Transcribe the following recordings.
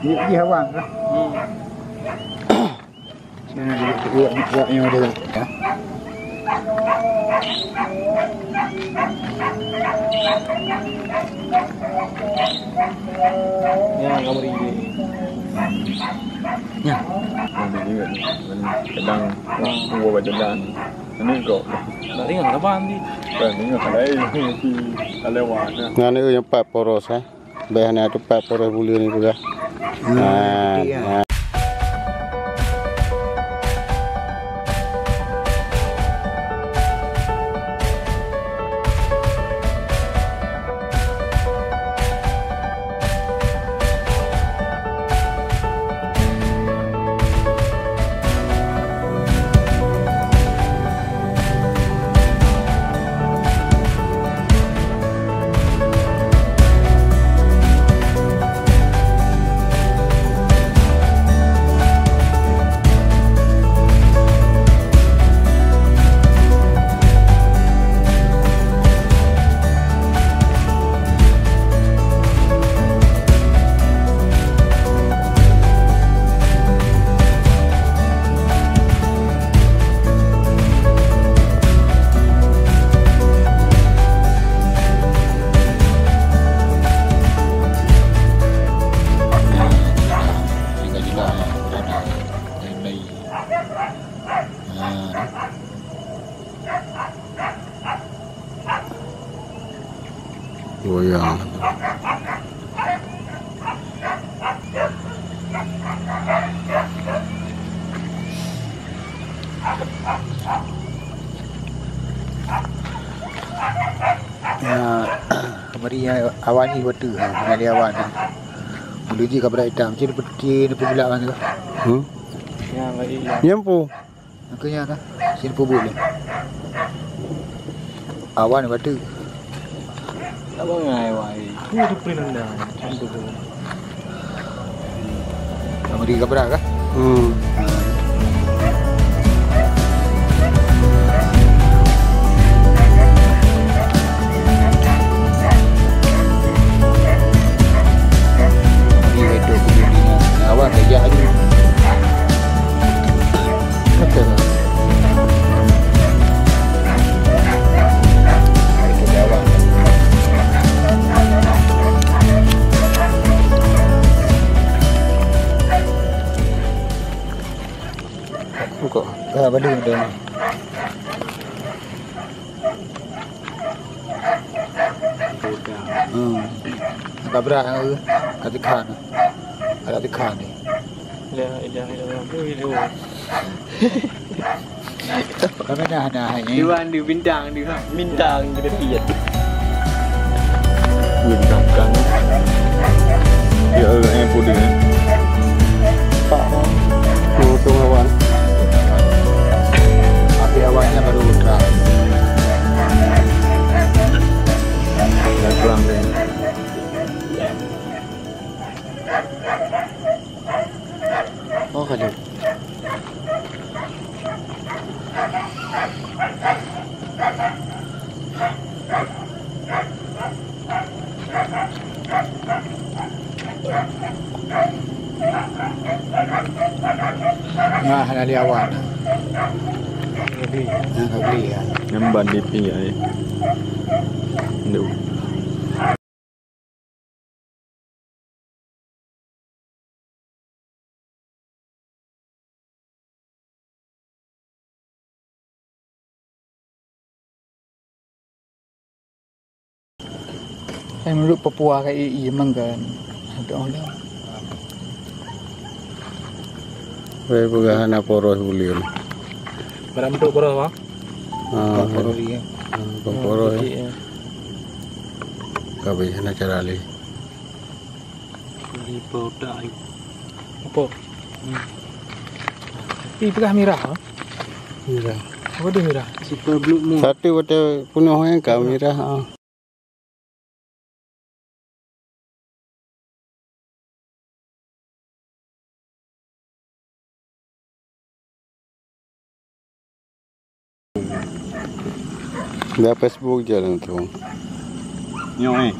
Dia awang lah. Sini dia ada ya. Ya, kamu ini. Ya. Nanti juga kadang gua baca dan ini kok. Dari nggak kapan di? Dan ini nggak ada di lewatnya. Nah ini yang 4 poros bahannya ada 4 poros bulir ni juga. Nah. Goyang. Kemarin awan ni waktu ada awan. Menuju ke berat hitam. Macam ni pula kan tu. Ya, nggak iya. Nyampu. Makanya kan. Sini pun boleh. Awan waktu. Apa ngai wai? Itu pindah. Cantik tu. Kemarin ke berat kan? Awak kerja lagi. Betul. Kerja awak. Kok. Benda dia. Agak berat ke? Kata kan. Ada tekan ni. Ya, itu. Kami dah ni. Diwan di bintang di bintang kita lihat. Bintang kan. Ya, yang putih ni. Untung awan. Api awannya baru terang. Dah terang ni. Oh kalau. Nah, ada awan. Nak beli ya. Namban di pinggir. Ndu. Saya menurut Papua kayak iya manggan. Ada orang. Baik pegahan poros bulir. Berapa tu poros bang? Poros dia. Poros. Kabeh sana cara li. Di powder. Apa? Ini pegah merah. Merah. Apa tu merah? Super blue moon. Satu wate punuh yang merah. Dah Facebook jalan tu. Nyoi.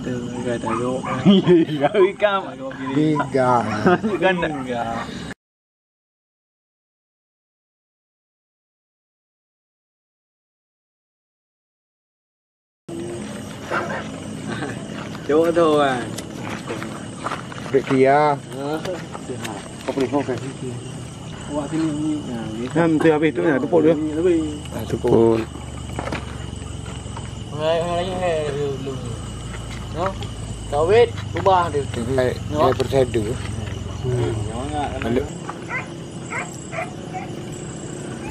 Itu kata yo. Iya, ikam. Tiga. Kan enggak. Chỗ thôi. Dia. Kau beli kau kan? Wah sini. Nam tu habis tu tu pun dia. Lebih. Itu pun. Hai lu. No. Kawit ubah dia. Saya percaya dulu. Lalu.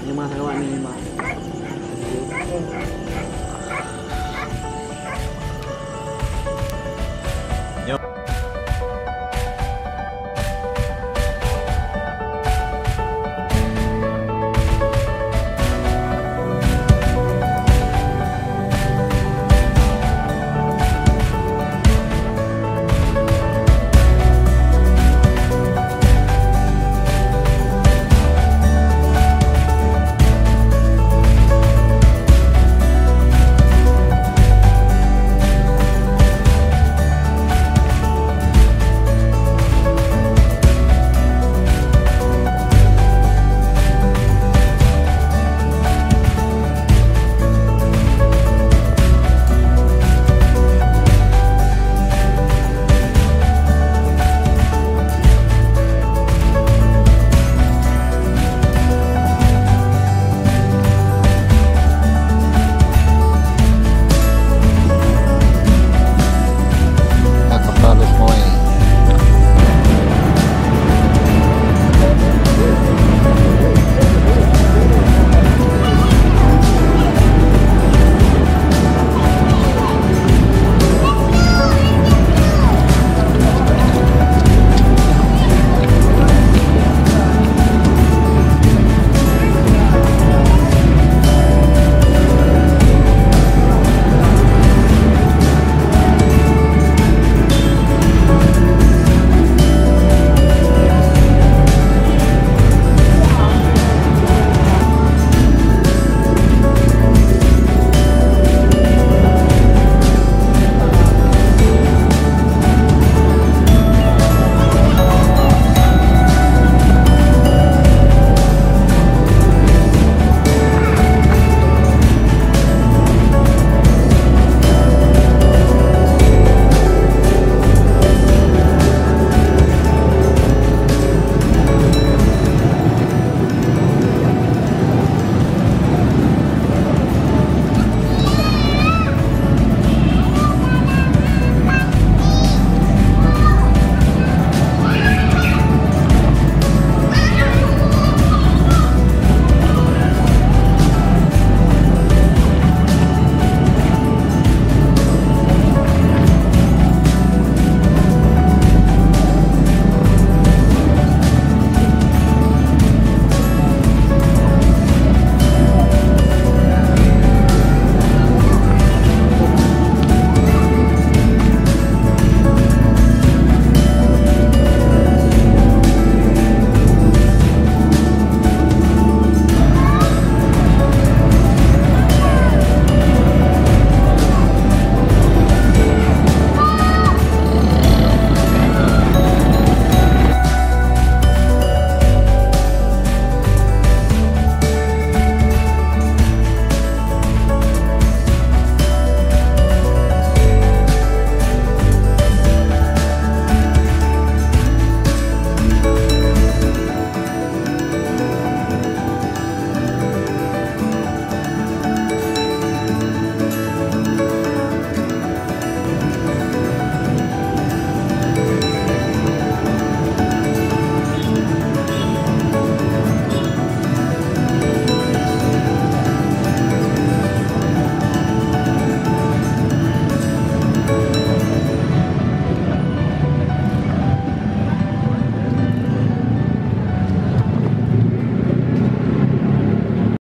Ini mas awak ni mas.